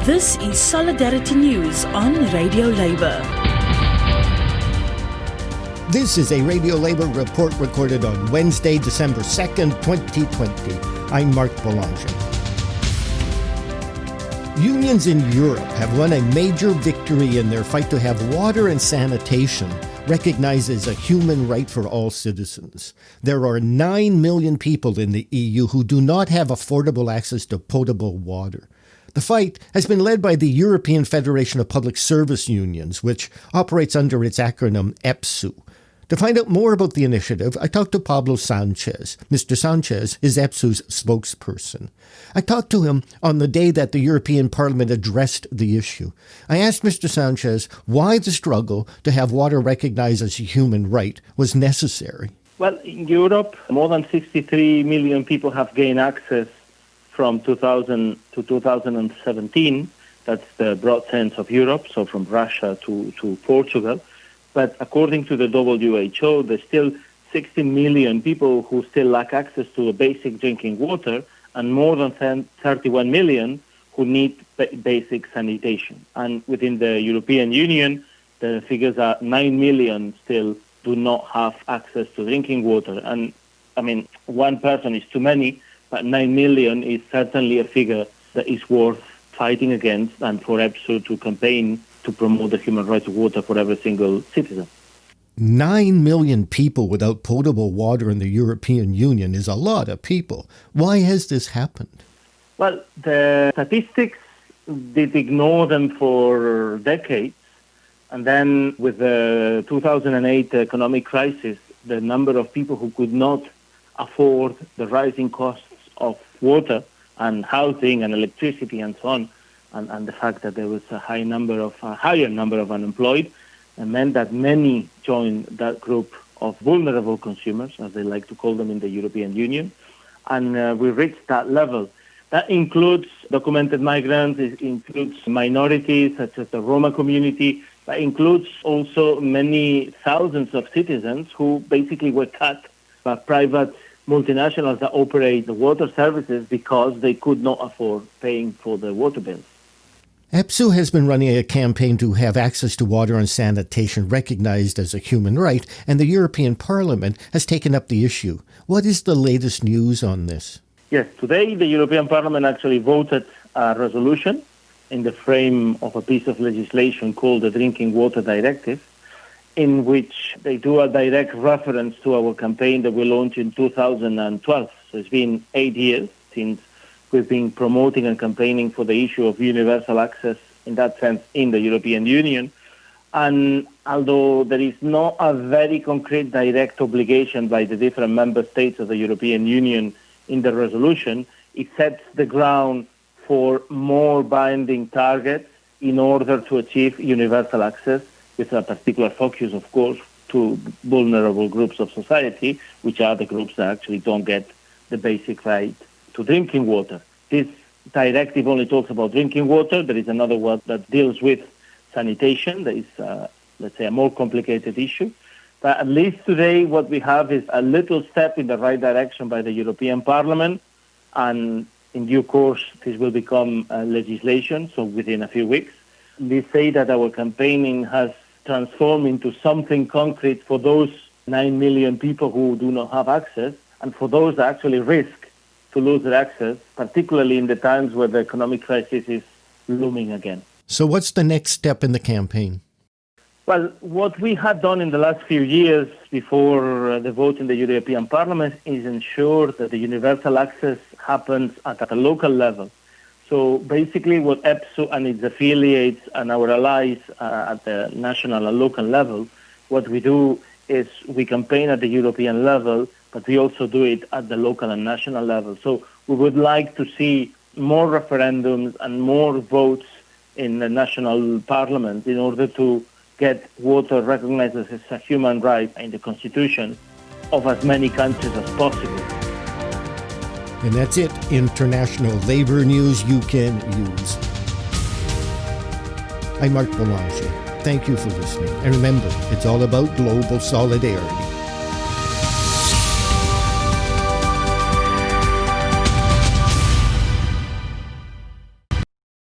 This is Solidarity News on Radio Labour. This is a Radio Labour report recorded on Wednesday, December 2nd, 2020. I'm Mark Boulanger. Unions in Europe have won a major victory in their fight to have water and sanitation recognized as a human right for all citizens. There are 9 million people in the EU who do not have affordable access to potable water. The fight has been led by the European Federation of Public Service Unions, which operates under its acronym EPSU. To find out more about the initiative, I talked to Pablo Sanchez. Mr. Sanchez is EPSU's spokesperson. I talked to him on the day that the European Parliament addressed the issue. I asked Mr. Sanchez why the struggle to have water recognized as a human right was necessary. Well, in Europe, more than 63 million people have gained access from 2000 to 2017. That's the broad sense of Europe, so from Russia to Portugal. But according to the WHO, there's still 60 million people who still lack access to the basic drinking water, and more than 31 million who need basic sanitation. And within the European Union, the figures are 9 million still do not have access to drinking water. And, I mean, one person is too many, but 9 million is certainly a figure that is worth fighting against, and for EPSU to campaign to promote the human right to water for every single citizen. 9 million people without potable water in the European Union is a lot of people. Why has this happened? Well, the statistics did ignore them for decades. And then with the 2008 economic crisis, the number of people who could not afford the rising costs of water and housing and electricity and so on, and the fact that there was a higher number of unemployed, meant that many joined that group of vulnerable consumers, as they like to call them in the European Union, and we reached that level. That includes documented migrants, it includes minorities such as the Roma community, but includes also many thousands of citizens who basically were cut by private multinationals that operate the water services because they could not afford paying for the water bills. EPSU has been running a campaign to have access to water and sanitation recognized as a human right, and the European Parliament has taken up the issue. What is the latest news on this? Yes, today the European Parliament actually voted a resolution in the frame of a piece of legislation called the Drinking Water Directive, in which they do a direct reference to our campaign that we launched in 2012. So it's been 8 years since we've been promoting and campaigning for the issue of universal access in that sense in the European Union. And although there is not a very concrete direct obligation by the different member states of the European Union in the resolution, it sets the ground for more binding targets in order to achieve universal access, with a particular focus, of course, to vulnerable groups of society, which are the groups that actually don't get the basic right to drinking water. This directive only talks about drinking water. There is another one that deals with sanitation. That is, let's say, a more complicated issue. But at least today, what we have is a little step in the right direction by the European Parliament, and in due course, this will become legislation, so within a few weeks. We say that our campaigning has transformed into something concrete for those 9 million people who do not have access, and for those that actually risk to lose their access, particularly in the times where the economic crisis is looming again. So what's the next step in the campaign? Well, what we had done in the last few years before the vote in the European Parliament is ensure that the universal access happens at a local level. So basically what EPSU and its affiliates and our allies at the national and local level, what we do is we campaign at the European level, but we also do it at the local and national level. So we would like to see more referendums and more votes in the national parliament in order to get water recognized as a human right in the constitution of as many countries as possible. And that's it. International labor news you can use. I'm Mark Boulanger. Thank you for listening. And remember, it's all about global solidarity.